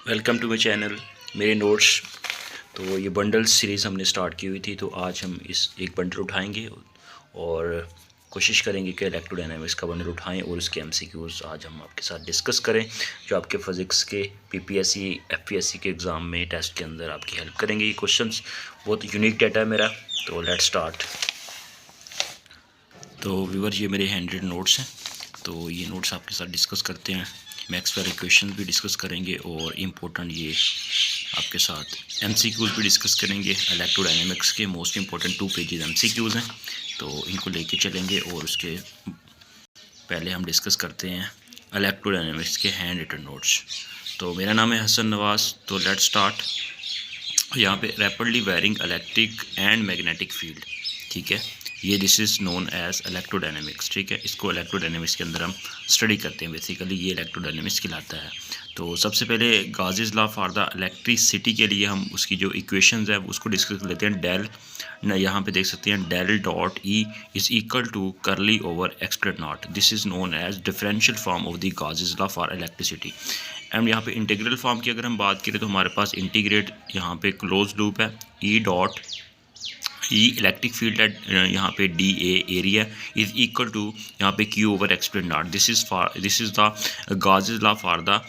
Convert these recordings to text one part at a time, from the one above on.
Welcome to my channel. मेरे notes तो ये बंडल सीरीज़ हमने स्टार्ट की हुई थी, तो आज हम इस एक बंडल उठाएंगे और कोशिश करेंगे कि इलेक्ट्रोडायनामिक्स का बंडल उठाएं और उसके एमसीक्यूज़ आज हम आपके साथ डिस्कस करें, जो आपके फिज़िक्स के पीपीएससी एफपीएससी के एग्ज़ाम में टेस्ट के अंदर आपकी हेल्प करेंगे। ये क्वेश्चंस बहुत यूनिक डाटा है मेरा, तो लेट्स स्टार्ट। तो व्यूअर, ये मेरे हैंड नोट्स हैं, तो ये नोट्स आपके साथ डिस्कस करते हैं। मैक्सवेल इक्वेशन भी डिस्कस करेंगे और इम्पोर्टेंट ये आपके साथ एमसीक्यूज़ भी डिस्कस करेंगे। इलेक्ट्रोडायनेमिक्स के मोस्ट इम्पोर्टेंट 2 पेजेस एमसीक्यूज़ हैं, तो इनको लेके चलेंगे और उसके पहले हम डिस्कस करते हैं इलेक्ट्रोडायनेमिक्स के हैंड रिटन नोट्स। तो मेरा नाम है हसन नवाज़। तो लेट्स स्टार्ट। यहाँ पे rapidly varying electric and magnetic field, ठीक है, ये this is known as electrodynamics, ठीक है। इसको इलेक्ट्रोडायनेमिक्स के अंदर हम स्टडी करते हैं, बेसिकली ये इलेक्ट्रोडायनेमिक्स कहलाता है। तो सबसे पहले गाज़ीज़ लॉ फॉर द इलेक्ट्रिसिटी के लिए हम उसकी जो इक्वेशंस है उसको डिस्कस कर लेते हैं। डेल ना, यहाँ पे देख सकते हैं, del dot E is equal to curly over एक्सप्लेट naught, this is known as differential form of the Gauss's law for electricity. And यहाँ पे इंटीग्रल फॉर्म की अगर हम बात करें तो हमारे पास इंटीग्रेट यहाँ पे क्लोज लूप है, E dot E electric field है, यहाँ पे D A area is equal to यहाँ पे Q over explain naught, this is the Gauss's law for the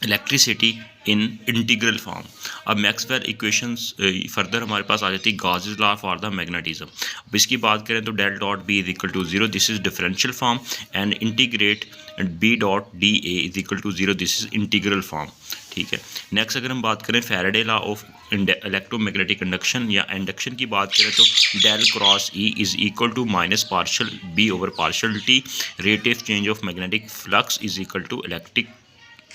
electricity in integral form. अब मैक्सवेल इक्वेशंस फर्दर हमारे पास आ जाती है Gauss's law for the magnetism. अब इसकी बात करें तो del dot B is equal to 0, this is differential form, and integrate B dot D A is equal to 0, this is integral form, ठीक है। नेक्स्ट अगर हम बात करें Faraday law of electromagnetic induction या इंडक्शन की बात करें तो del cross E is equal to minus partial B over partial T, rate of change of magnetic flux is equal to electric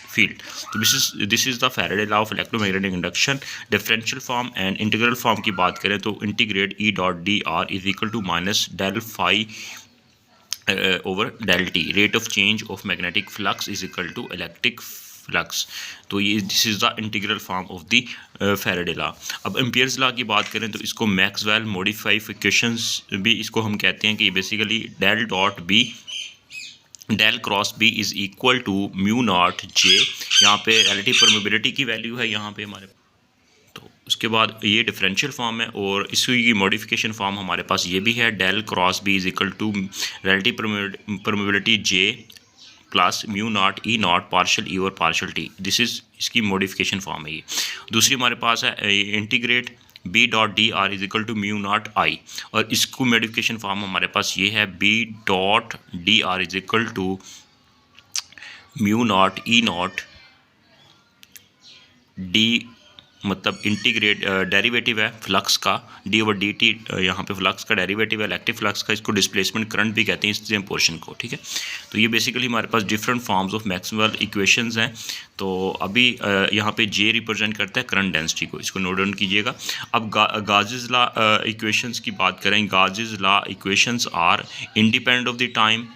field. तो this is the Faraday law of electromagnetic induction. Differential form and integral form की बात करें तो integrate E dot D R is equal to minus del phi over del T, rate of change of magnetic flux is equal to electric flux. तो ये this is the integral form of the Faraday law. अब Ampere's law की बात करें तो इसको Maxwell modified equations भी इसको हम कहते हैं कि basically del dot B del cross B is equal to mu naught J, यहाँ पे रिलेटिव परमेबिलिटी की वैल्यू है यहाँ पे हमारे। तो उसके बाद ये डिफरेंशियल फॉर्म है और इसकी मॉडिफिकेशन फॉर्म हमारे पास ये भी है, del cross B is equal to relative permeability J plus mu not E naught partial E और पार्शल टी, दिस इज़ इसकी मॉडिफिकेशन फॉर्म है ये। दूसरी हमारे पास है integrate B dot D R is equal to mu naught I, और इसको मॉडिफिकेशन फॉर्म हमारे पास ये है, B dot D R is equal to mu not E naught D, मतलब इंटीग्रेट डेरिवेटिव है फ्लक्स का, डी ओवर डी टी, यहाँ पे फ्लक्स का डेरिवेटिव है इलेक्ट्रिक फ्लक्स का, इसको डिस्प्लेसमेंट करंट भी कहते हैं इस सेम पोर्शन को, ठीक है। तो ये बेसिकली हमारे पास different forms of Maxwell equations हैं। तो अभी यहाँ पे जे रिप्रेजेंट करता है करंट डेंसिटी को, इसको नोट डाउन कीजिएगा। अब गाज़ीज़ लॉ इक्वेशंस की बात करें, Gauss's law equations are independent of the time,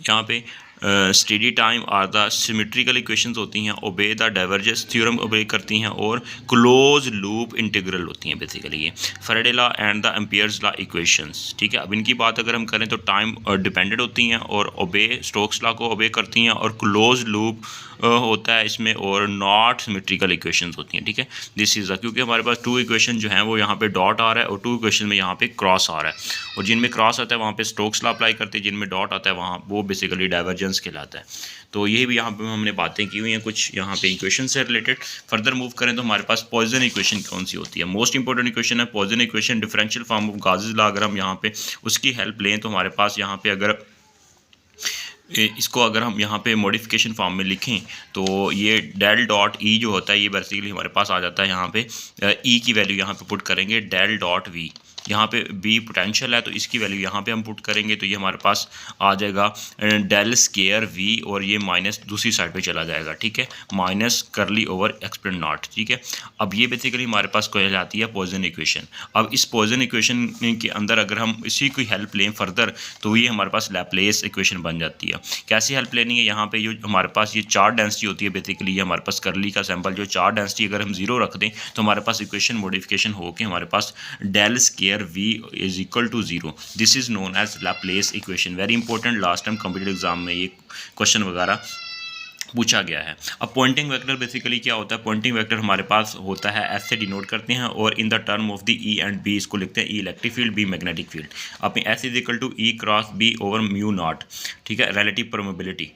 यहाँ पे steady time are the symmetrical equations होती हैं, ओबे द डाइवर्जेंस थ्योरम ओबे करती हैं, और क्लोज लूप इंटीग्रल होती हैं बेसिकली ये Faraday law and the Ampere's law equations, ठीक है। अब इनकी बात अगर हम करें तो टाइम डिपेंडेंट होती हैं और ओबे स्टोक्स लॉ को ओबे करती हैं, और क्लोज लूप होता है इसमें, और नॉट सिमेट्रिकल इक्वेशंस होती हैं, ठीक है। दिस इज़ क्योंकि हमारे पास 2 इक्वेशन जो हैं वो यहाँ पे डॉट आ रहा है और 2 इक्वेशन में यहाँ पे क्रॉस आ रहा है, और जिनमें क्रॉस आता है वहाँ पे स्टोक्स लॉ अप्लाई करते हैं, जिनमें डॉट आता है वहाँ वो बेसिकली डाइवर्जेंस कहलाता है। तो ये भी यहाँ पे हमने बातें की हुई हैं कुछ यहाँ पे इक्वेशन से रिलेटेड। फर्दर मूव करें तो हमारे पास पॉइजन इक्वेशन कौन सी होती है, मोस्ट इंपॉर्टेंट इक्वेशन है Poisson equation, differential form of Gauss's law. अगर हम यहाँ पे उसकी हेल्प लें तो हमारे पास यहाँ पे अगर इसको अगर हम यहाँ पे मॉडिफिकेशन फॉर्म में लिखें तो ये डेल डॉट ई जो होता है ये बेसिकली हमारे पास आ जाता है, यहाँ पे ई की वैल्यू यहाँ पे पुट करेंगे डेल डॉट वी, यहाँ पे बी पोटेंशियल है तो इसकी वैल्यू यहाँ पे हम पुट करेंगे तो ये हमारे पास आ जाएगा डेल स्केयर वी, और ये माइनस दूसरी साइड पे चला जाएगा, ठीक है, माइनस करली ओवर एक्सप्लेन नॉट, ठीक है। अब ये बेसिकली हमारे पास कहलाती है पॉइजन इक्वेशन। अब इस पॉइजन इक्वेशन के अंदर अगर हम इसी की हेल्प लें फर्दर तो ये हमारे पास लैप्लेस इक्वेशन बन जाती है। कैसी हेल्प लेनी है, यहाँ पे जो हमारे पास ये चार्ज डेंसिटी होती है बेसिकली, ये हमारे पास करली का सैंपल जो चार्ज डेंसिटी अगर हम 0 रख दें तो हमारे पास इक्वेशन मॉडिफिकेशन होकर हमारे पास del square v is equal to 0, this is known as Laplace equation. Very important, last time competitive exam में ये क्वेश्चन वगैरह पूछा गया है। अब पॉइंटिंग वेक्टर बेसिकली क्या होता है, पॉइंटिंग वेक्टर हमारे पास होता है, एस से डिनोट करते हैं और in the term of the E and B इसको लिखते हैं, E electric field, B magnetic field. अपनी S is equal to E cross B over mu naught, ठीक है, रिलेटिव परमेबिलिटी।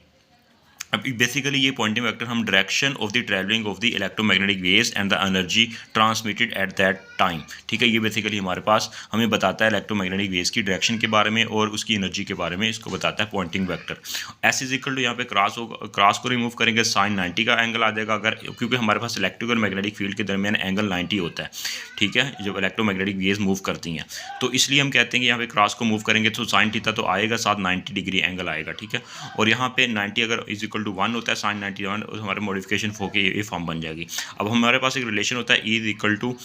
अब बेसिकली ये पॉइंटिंग वेक्टर हम direction of the travelling of the electromagnetic waves and the energy transmitted at that time, ठीक है। ये basically हमारे पास हमें बताता है इलेक्ट्रोमैग्नेटिक वेव्स की डायरेक्शन के बारे में और उसकी एनर्जी के बारे में, इसको बताता है Poynting vector. S is equal to यहाँ पे क्रॉस को रिमूव करेंगे, साइन 90 का एंगल आ जाएगा, अगर क्योंकि हमारे पास इलेक्ट्रिक और मैग्नेटिक फील्ड के दरमियान एंगल 90 होता है, ठीक है, जब इलेक्ट्रोमैग्नेटिक वेव्स मूव करती हैं। तो इसलिए हम कहते हैं कि यहाँ पे क्रॉस को मूव करेंगे तो साइन थीटा तो आएगा, साथ 90 डिग्री एंगल आएगा, ठीक है। और यहाँ पे 90 अगर इज इक्वल टू 1 होता है, साइन 91 और हमारे मॉडिफिकेशन होके ये फॉर्म बन जाएगी। अब हमारे पास एक रिलेशन होता है, E is equal to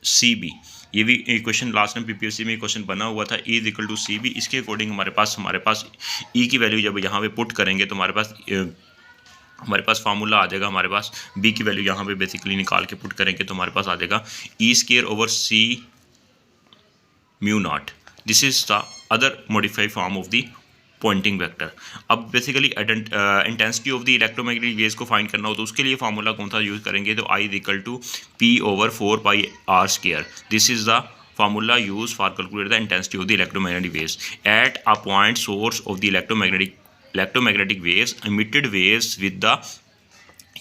C B, ये भी क्वेश्चन लास्ट टाइम पीपीएससी में क्वेश्चन बना हुआ था, E is equal to C B. इसके अकॉर्डिंग हमारे पास ई की वैल्यू जब यहाँ पे पुट करेंगे तो हमारे पास फार्मूला आ जाएगा, हमारे पास बी की वैल्यू यहाँ पे बेसिकली निकाल के पुट करेंगे तो हमारे पास आ जाएगा E square over C mu naught. This is the other modified form of the Poynting vector. अब basically intensity of the electromagnetic waves को फाइंड करना हो तो उसके लिए फार्मूला कौन सा यूज़ करेंगे, तो I is equal to P over 4 pi R square. This is the formula used for calculate the intensity of the electromagnetic waves at a point source of the electromagnetic waves emitted waves with the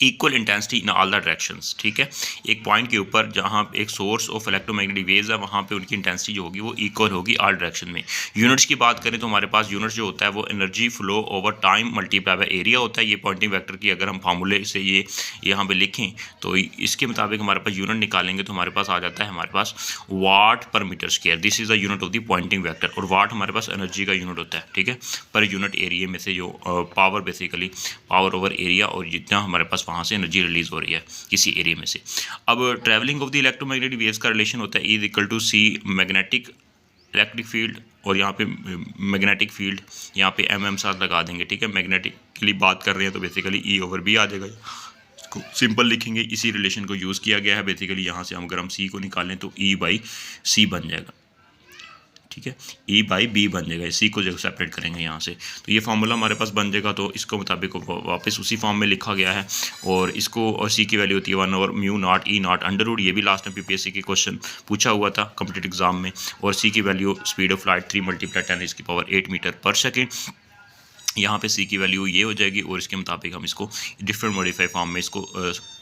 equal intensity in all the directions, ठीक है। एक point के ऊपर जहाँ एक source of electromagnetic waves है वहाँ पे उनकी इंटेंसिटी जो होगी वो इक्वल होगी ऑल डायरेक्शन में। यूनिट्स की बात करें तो हमारे पास यूनिट्स जो होता है वो energy flow over time multiply by area होता है। ये पॉइंटिंग वेक्टर की अगर हम फार्मूले से ये यहाँ पे लिखें तो इसके मुताबिक हमारे पास यूनिट निकालेंगे तो हमारे पास आ जाता है हमारे पास watt per metre square. This is the unit of the Poynting vector और वाट हमारे पास एनर्जी का यूनिट होता है, ठीक है, पर यूनिट एरिया में से जो power basically power over area और जितना हमारे पास वहाँ से एनर्जी रिलीज हो रही है किसी एरिया में से। अब travelling of the electromagnetic waves का रिलेशन होता है E is equal to C magnetic electric field और यहाँ पे मैग्नेटिक फील्ड यहाँ पे एम साथ लगा देंगे, ठीक है। मैग्नेटिक के लिए बात कर रहे हैं तो बेसिकली ई ओवर बी आ जाएगा, इसको सिंपल लिखेंगे, इसी रिलेशन को यूज़ किया गया है। बेसिकली यहाँ से हम अगर हम सी को निकालें तो ई बाई सी बन जाएगा, ठीक है, ई बाई बी बन जाएगा, सी को जब सेपरेट करेंगे यहाँ से तो ये फार्मूला हमारे पास बन जाएगा। तो इसको मुताबिक वापस उसी फॉर्म में लिखा गया है और इसको और सी की वैल्यू होती है 1 over mu not E not under root. ये भी लास्ट में पीपीएससी के क्वेश्चन पूछा हुआ था कॉम्पिटिटिव एग्जाम में। और सी की value speed of light 3 × 10⁻⁸ metre per second. यहाँ पे सी की वैल्यू ये हो जाएगी और इसके मुताबिक हम इसको डिफरेंट मॉडिफाई फॉर्म में इसको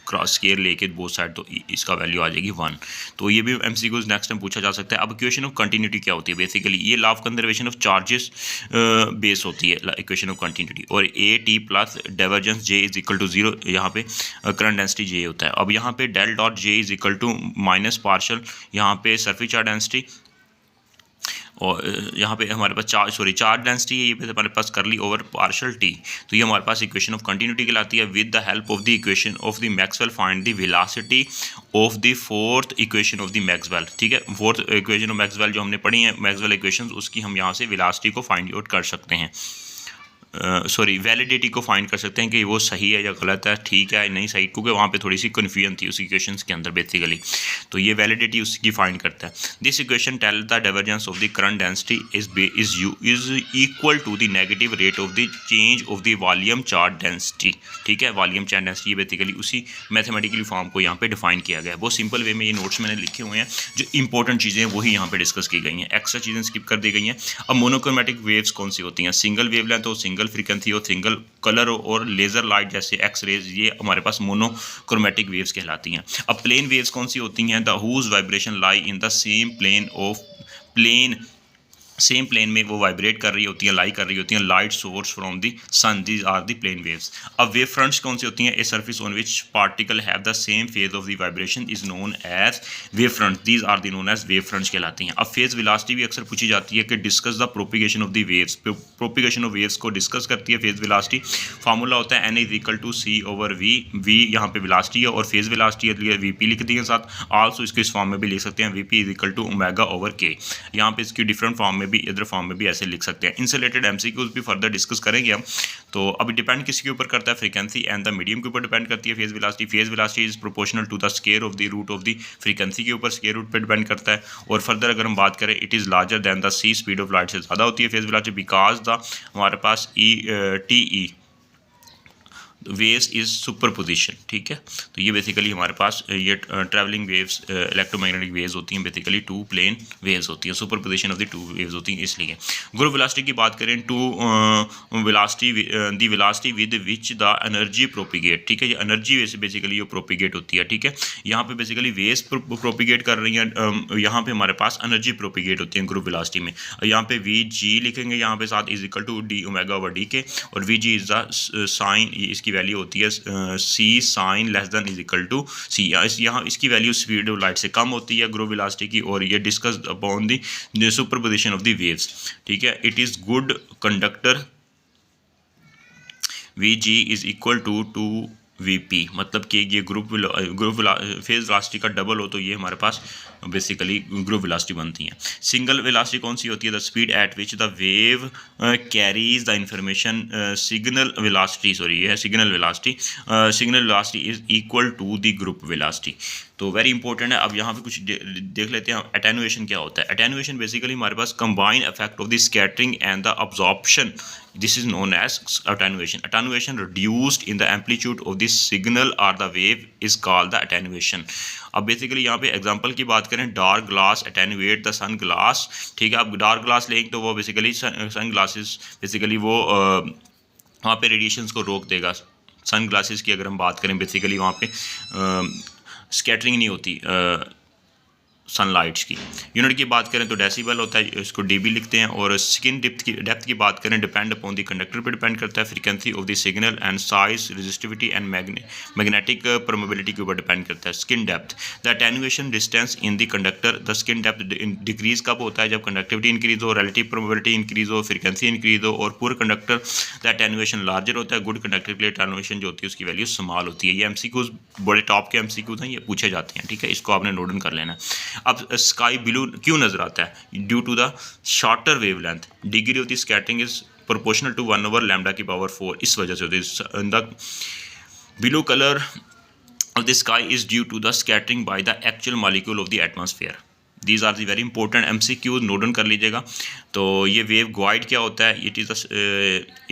क्रॉस स्केयर लेके बोथ साइड तो इसका वैल्यू आ जाएगी 1। तो ये भी एमसीक्यूज नेक्स्ट टाइम पूछा जा सकता है। अब इक्वेशन ऑफ कंटिन्यूटी क्या होती है, बेसिकली ये law of conservation of charges base होती है इक्वेशन ऑफ कंटिन्यूटी। और A T plus divergence J is equal to 0, यहाँ पे करंट डेंसिटी जे होता है। अब यहाँ पे del dot J is equal to minus partial यहाँ पे सरफेस चार्ज डेंसिटी और यहाँ पे हमारे पास चार्ज डेंसिटी है, ये पे हमारे पास करली ओवर पार्शल टी। तो ये हमारे पास इक्वेशन ऑफ कंटिन्यूटी कहलाती है। With the help of the equation of the Maxwell find the velocity of the fourth equation of the Maxwell, ठीक है। फोर्थ इक्वेशन ऑफ मैक्सवेल जो हमने पढ़ी है मैक्सवेल इक्वेशन, उसकी हम यहाँ से वेलोसिटी को फाइंड आउट कर सकते हैं, वैलिडिटी को फाइंड कर सकते हैं कि वो सही है या गलत है, ठीक है नहीं सही, क्योंकि वहाँ पे थोड़ी सी कन्फ्यूजन थी उस इक्वेशंस के अंदर बेसिकली। तो ये वैलिडिटी उसकी फाइंड करता है। This equation tell the divergence of the current density is equal to the negative rate of the change of the volume charge density, ठीक है। वॉल्यूम चार्ज डेंसिटी बेसिकली उसी मैथमेटिकली फॉर्म को यहाँ पे define किया गया है। बहुत सिंपल वे में ये नोट्स मैंने लिखे हुए हैं, जो इंपॉर्टेंट चीज़ें हैं वही यहाँ पे डिस्कस की गई हैं, एक्स्ट्रा चीज़ें स्किप कर दी गई हैं। अब मोनोक्रोमैटिक वेव्स कौन सी होती हैं, सिंगल वेवलेंथ हो, सिंगल फ्रीक्वेंसी हो, सिंगल कलर हो और लेज़र लाइट जैसे एक्स रेज, ये हमारे पास मोनोक्रोमैटिक वेव्स कहलाती हैं। अब प्लेन वेव्स कौन सी होती हैं, the whose vibration lie in the same plane में वो वाइब्रेट कर रही होती है, लाई कर रही होती हैं, light source from the sun, these are the plane waves. अब वेव फ्रंट्स कौन सी होती हैं, a surface on which particle have the same phase of the vibration is known as wave front, these are the known as wave fronts कहलाती हैं। अब phase velocity भी अक्सर पूछी जाती है कि discuss the propagation of the waves, propagation of waves को डिस्कस करती है फेज वेलोसिटी। फार्मूला होता है N is equal to C over V, V यहाँ पे वेलोसिटी है और फेज वेलोसिटी है वीपी लिख दी है साथ। आल्सो इसको इस फॉर्म में भी लिख सकते हैं, VP is equal to omega over K. यहाँ पे इसकी डिफरेंट फॉर्म में भी इधर फॉर्म में भी ऐसे लिख सकते हैं। इनसे रिलेटेड एमसीक्यूज भी फर्दर डिस्कस करेंगे हम। तो अभी डिपेंड किसके ऊपर करता है, फ्रीक्वेंसी एंड द मीडियम के ऊपर डिपेंड करती है phase velocity. Phase velocity is proportional to the square of the root of the frequency के ऊपर, स्क्वायर रूट पे डिपेंड करता है। और फर्दर अगर हम बात करें, it is larger than the C, speed of light से ज़्यादा होती है फेज वेलोसिटी बिकॉज द हमारे पास T E waves is superposition, ठीक है। तो ये बेसिकली हमारे पास ये ट्रैवलिंग वेव्स इलेक्ट्रोमैग्नेटिक वेव्स होती हैं, बेसिकली टू प्लेन वेव्स होती हैं, superposition of the two waves होती हैं इसलिए। ग्रुप वेलोसिटी की बात करें, to velocity with which the energy propagate, ठीक है। ये एनर्जी बेसिकली ये प्रोपिगेट होती है, ठीक है। यहाँ पे बेसिकली वेव्स प्रोपिगेट कर रही हैं, यहाँ पे हमारे पास एनर्जी प्रोपिगेट होती है ग्रुप वेलोसिटी में। यहाँ पे वी जी लिखेंगे यहाँ पे साथ is equal to D omega over D K, और V G is the sine, इसकी वैल्यू होती है C sine less than is equal to C. यहाँ इसकी वैल्यू स्पीड ऑफ लाइट से कम होती है ग्रुप वेलोसिटी की, और ये discuss upon the superposition of the waves, ठीक है। It is good conductor V G is equal to VP, मतलब कि ये ग्रुप फेज वेलोसिटी का डबल हो तो ये हमारे पास बेसिकली ग्रुप वेलोसिटी बनती है। सिंगल वेलोसिटी कौन सी होती है? The speed at which the wave carries the information signal velocity, sorry ये है signal velocity is equal to the group velocity. तो वेरी इंपॉर्टेंट है। अब यहाँ पे कुछ देख लेते हैं एटेनुएशन क्या होता है। एटेनुएशन बेसिकली हमारे पास combine effect of the scattering and the absorption, this is known as attenuation. Attenuation reduced in the amplitude of the signal or the wave is called the attenuation. अब basically यहाँ पे example की बात करें, dark glass attenuate the sun glass, ठीक है। अब dark glass लेंगे तो वो बेसिकली सन ग्लासेस बेसिकली वो वहाँ पे रेडिएशंस को रोक देगा। सन ग्लासेस की अगर हम बात करें, बेसिकली वहाँ पे स्कैटरिंग नहीं होती सनलाइट्स की। यूनिट की बात करें तो डेसिबल होता है, इसको डीबी लिखते हैं। और स्किन डेप्थ की बात करें, डिपेंड अपॉन द कंडक्टर पे डिपेंड करता है, frequency of the signal and size, resistivity and magnetic permeability के ऊपर डिपेंड करता है। Skin depth, the attenuation distance in the conductor, the skin depth decrease कब होता है? जब कंडक्टिविटी इंक्रीज हो, रिलेटिव परमेबिलिटी इंक्रीज हो, फ्रीक्वेंसी इंक्रीज हो। और poor conductor the attenuation larger होता है, गुड कंडक्टर के लिए एटेनुएशन जो होती है उसकी वैल्यू स्मॉल होती है। ये एमसीक्यूज बड़े टॉप के एमसीक्यूज हैं, ये पूछे जाते हैं, ठीक है। इसको आपने नोट डाउन कर लेना है। अब स्काई ब्लू क्यों नजर आता है? Due to the shorter wavelength, degree of the scattering is proportional to 1 over lambda की पावर 4, इस वजह से होती है। The blue colour of the sky is due to the scattering by the actual molecule of the atmosphere. These are the very important MCQs, note down कर लीजिएगा। तो ये वेव गाइड क्या होता है? It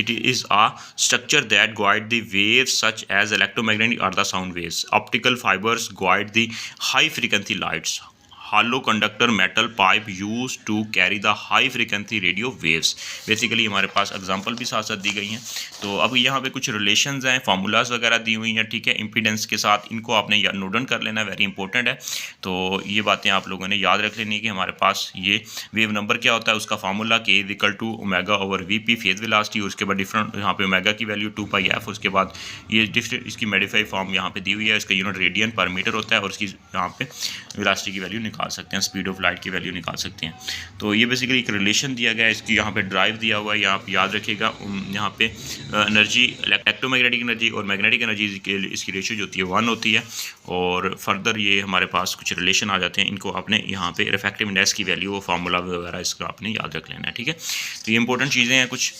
is a structure that guide the waves such as electromagnetic और the sound waves. Optical fibres guide the high frequency lights. Hollow conductor metal pipe use to carry the high frequency radio waves. Basically हमारे पास example भी साथ साथ दी गई हैं। तो अब यहाँ पे कुछ रिलेशंस हैं, फार्मूलाज वगैरह दी हुई हैं, ठीक है, इम्पीडेंस के साथ। इनको आपने नोट डाउन कर लेना, वेरी इंपॉर्टेंट है। तो ये बातें आप लोगों ने याद रख लेनी है कि हमारे पास ये वेव नंबर क्या होता है, उसका formula K is equal to omega over VP phase velocity. उसके बाद डिफरेंट यहाँ पे ओमेगा की वैल्यू 2πf। उसके बाद ये डिफरेंट इसकी मॉडिफाइड फॉर्म यहाँ पे दी हुई है, इसका यूनिट रेडियन पर मीटर होता है, और इसकी यहाँ पे वेलोसिटी की वैल्यू निकाल सकते हैं, स्पीड ऑफ लाइट की वैल्यू निकाल सकते हैं। तो ये बेसिकली एक रिलेशन दिया गया है, इसकी यहाँ पे ड्राइव दिया हुआ है, यहाँ आप याद रखिएगा। यहाँ पे एनर्जी, इलेक्ट्रोमैग्नेटिक एनर्जी और मैग्नेटिक एनर्जी के इसकी रेशियो जो होती है 1 होती है। और फर्दर ये हमारे पास कुछ रिलेशन आ जाते हैं, इनको आपने यहाँ पे रिफ्रैक्टिव इंडेक्स की वैल्यू, फार्मूला वगैरह इसको आपने याद रख लेना है, ठीक है। तो ये इंपॉर्टेंट चीज़ें हैं कुछ,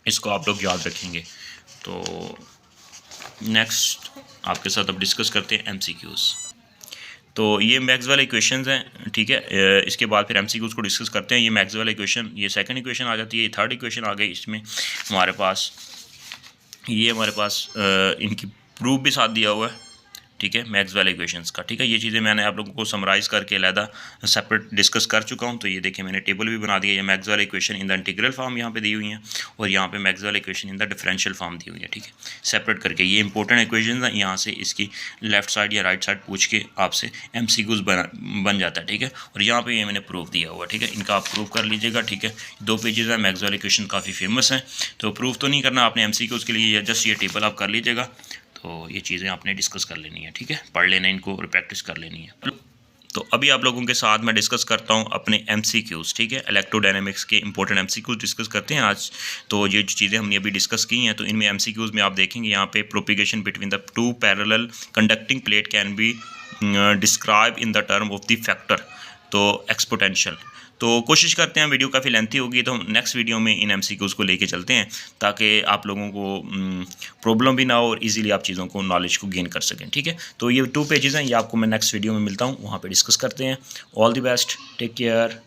इसको आप लोग याद रखेंगे। तो नेक्स्ट आपके साथ अब डिस्कस करते हैं एमसीक्यूज़। तो ये मैक्सवेल इक्वेशंस हैं, ठीक है। इसके बाद फिर एमसीक्यूज़ को डिस्कस करते हैं। ये मैक्सवेल इक्वेशन, ये सेकंड इक्वेशन आ जाती है, ये थर्ड इक्वेशन आ गई। इसमें हमारे पास इनकी प्रूफ भी साथ दिया हुआ है, ठीक है, मैक्सवेल इक्वेशंस का, ठीक है। ये चीज़ें मैंने आप लोगों को समराइज़ करके अलहदा सेपरेट डिस्कस कर चुका हूँ। तो ये देखिए मैंने टेबल भी बना दिया। ये Maxwell equation in the integral form यहाँ पे दी हुई हैं, और यहाँ पे Maxwell equation in the differential form दी हुई है, ठीक है, सेपरेट करके। ये इंपॉर्टेंट इक्वेशन है, यहाँ से इसकी लेफ्ट साइड या राइट साइड पूछ के आपसे एमसीक्यूज़ बन जाता है, ठीक है। और यहाँ पर ये मैंने प्रूफ दिया हुआ, ठीक है, इनका आप प्रूफ कर लीजिएगा, ठीक है। 2 पेजेस हैं, मैक्सवेल इक्वेशन काफ़ी फेमस हैं, तो प्रूफ तो नहीं करना आपने एमसीक्यूज़ के लिए, जस्ट ये टेबल आप कर लीजिएगा। तो ये चीज़ें आपने डिस्कस कर लेनी है, ठीक है, पढ़ लेना इनको और प्रैक्टिस कर लेनी है। तो अभी आप लोगों के साथ मैं डिस्कस करता हूँ अपने एमसीक्यूज़, ठीक है। इलेक्ट्रोडायनेमिक्स के इंपॉर्टेंट एमसीक्यूज़ डिस्कस करते हैं आज। तो ये चीज़ें हमने अभी डिस्कस की हैं, तो इनमें एमसीक्यूज़ में आप देखेंगे यहाँ पे propagation between the 2 parallel conducting plate can be describe in the term of the factor, तो एक्सपोनेंशियल। तो कोशिश करते हैं, वीडियो काफ़ी लेंथी होगी, तो हम नेक्स्ट वीडियो में इन एमसीक्यूज़ को लेके चलते हैं, ताकि आप लोगों को प्रॉब्लम भी ना हो और इजीली आप चीज़ों को, नॉलेज को गेन कर सकें, ठीक है। तो ये 2 पेजेस हैं, ये आपको मैं नेक्स्ट वीडियो में मिलता हूँ, वहाँ पे डिस्कस करते हैं। All the best, take care.